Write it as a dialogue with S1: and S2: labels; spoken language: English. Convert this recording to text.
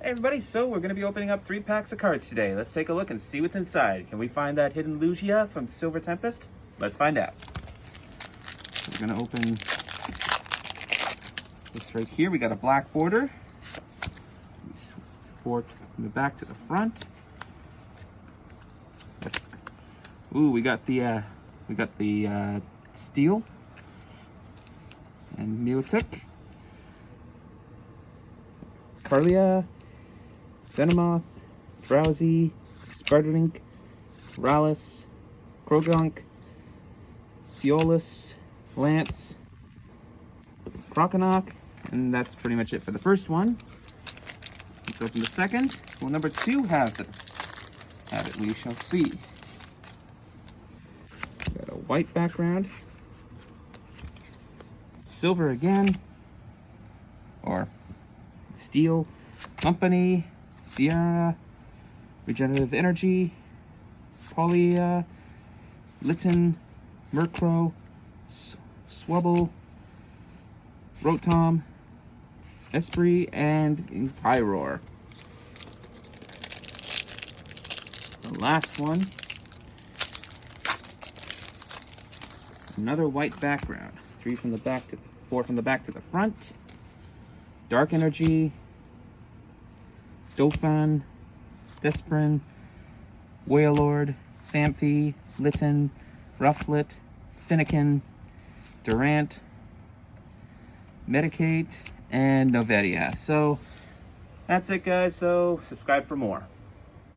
S1: Hey everybody, so we're going to be opening up 3 packs of cards today. Let's take a look and see what's inside. Can we find that hidden Lugia from Silver Tempest? Let's find out. We're going to open this right here. We got a black border. From the back to the front. Ooh, we got the steel and Milotic, Carlia, Venomoth, Drowsy, Spartalink, Rallis, Krogunk, Seolus, Lance, Croconock, and that's pretty much it for the first one. Let's open the second. Will number 2 have it? We shall see. Got a white background, silver again, or steel, Company, Sierra, Regenerative Energy, Polia, Litten, Murkrow, Swubble, Rotom, Esprit, and Pyroar. The last one, another white background. 4 from the back to the front. Dark Energy, Dauphin, Thesprin, Wailord, Phanpy, Litten, Rufflet, Finnegan, Durant, Medicate, and Novedia. So that's it, guys. So subscribe for more.